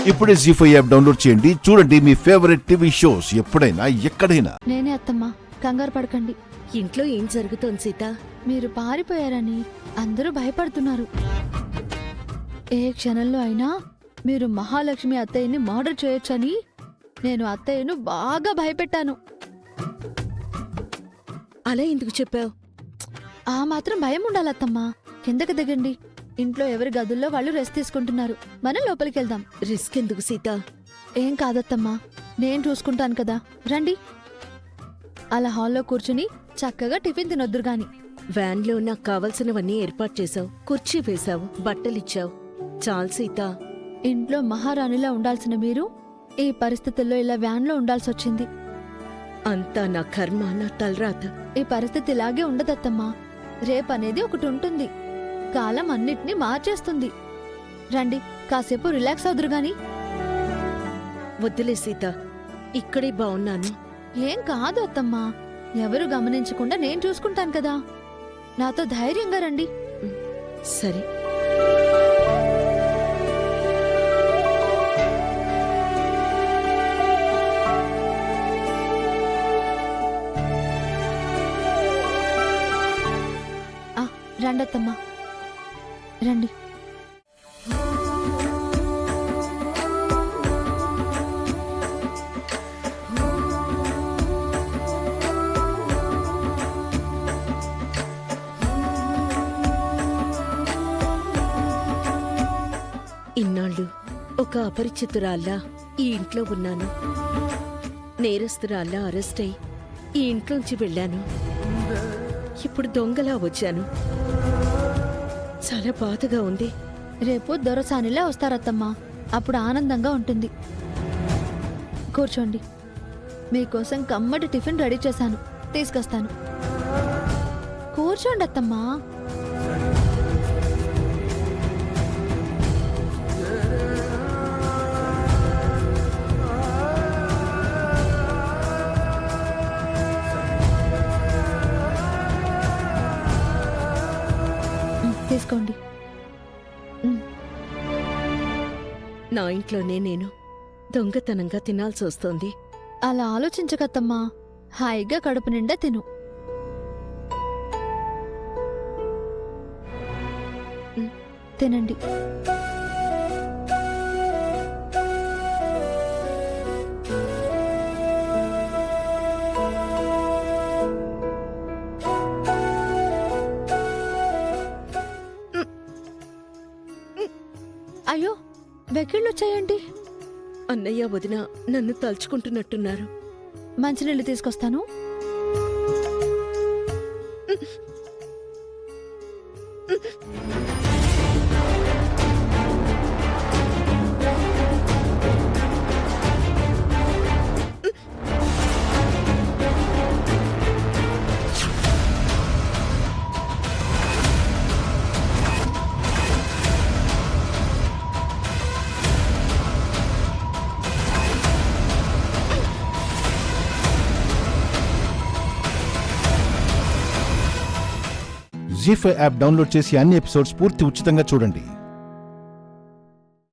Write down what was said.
ఇప్పుడే జీ5 app download చేయండి. చూడండి మీ ఫేవరెట్ టీవీ షోస్ ఎప్పుడైనా ఎక్కడైనా. నేనే అత్తమ్మా, కంగారు పడకండి. ఇంట్లో ఏం జరుగుతోంది సీత? మీరు పారిపోయారని అందరూ భయపడుతున్నారు. ఏ క్షణంలో అయినా మీరు మహాలక్ష్మి అత్తయ్యని మర్డర్ చేయొచ్చని నేను అత్తయ్యను బాగా భయపెట్టాను. అలా ఎందుకు చెప్పావు? ఆ మాత్రం భయం ఉండాలత్తమ్మా. కిందకి దిగండి. ఇంట్లో ఎవరి గదుల్లో వాళ్ళు రెస్ట్ తీసుకుంటున్నారు. మనం లోపలికి వెళ్దాం. రిస్క్ ఎందుకు సీత? ఏం కాదత్తమ్మా, నేను చూసుకుంటాను కదా. రండి. అలా హాల్లో కూర్చుని చక్కగా టిఫిన్ తినొద్దురు గాని. వ్యాన్లో నాకు కావలసినవన్నీ ఏర్పాటు చేశావు, కుర్చీ వేశావు, బట్టలిచ్చావు. చాలు సీత. ఇంట్లో మహారాణిలా ఉండాల్సిన మీరు ఈ పరిస్థితుల్లో ఇలా వ్యాన్లో ఉండాల్సొచ్చింది. అంతా నా కర్మ, నా తలరాత. ఈ పరిస్థితి ఇలాగే ఉండదత్తమ్మా. రేపనేది ఒకటి ఉంటుంది. కాలం అన్నిటినీ మార్చేస్తుంది. రండి, కాసేపు రిలాక్స్ అవుదురు గాని. వద్దులే సీత, ఇక్కడే బావున్నాను. ఏం కాదు అత్తమ్మా, ఎవరు గమనించకుండా నేను చూసుకుంటాను కదా. నాతో ధైర్యంగా రండి. సరే. రండత్తమ్మా, రండి. ఇన్నాళ్ళు ఒక అపరిచితురాల్లా ఈ ఇంట్లో ఉన్నాను. నేరస్తురాల్లా అరెస్ట్ అయి ఈ ఇంట్లోంచి వెళ్ళాను. ఇప్పుడు దొంగలా వచ్చాను. చాలా బాధగా ఉంది. రేపు దొరసానిలా వస్తారత్తమ్మా. అప్పుడు ఆనందంగా ఉంటుంది. కూర్చోండి. మీకోసం కమ్మటి టిఫిన్ రెడీ చేశాను, తీసుకొస్తాను. కూర్చోండి అత్తమ్మా. తీసుకోండి. నా ఇంట్లోనే నేను దొంగతనంగా తినాల్సి వస్తోంది. అలా ఆలోచించకత్తమ్మా. హాయిగా కడుపు నిండా తిను. తినండి. అయ్యో, వెకిళ్ళొచ్చాయండి. అన్నయ్య వదిన నన్ను తలుచుకుంటున్నట్టున్నారు. మంచినీళ్ళు తీసుకొస్తాను. జీ5 యాప్ డౌన్లోడ్ చేసి అన్ని ఎపిసోడ్స్ పూర్తి ఉచితంగా చూడండి.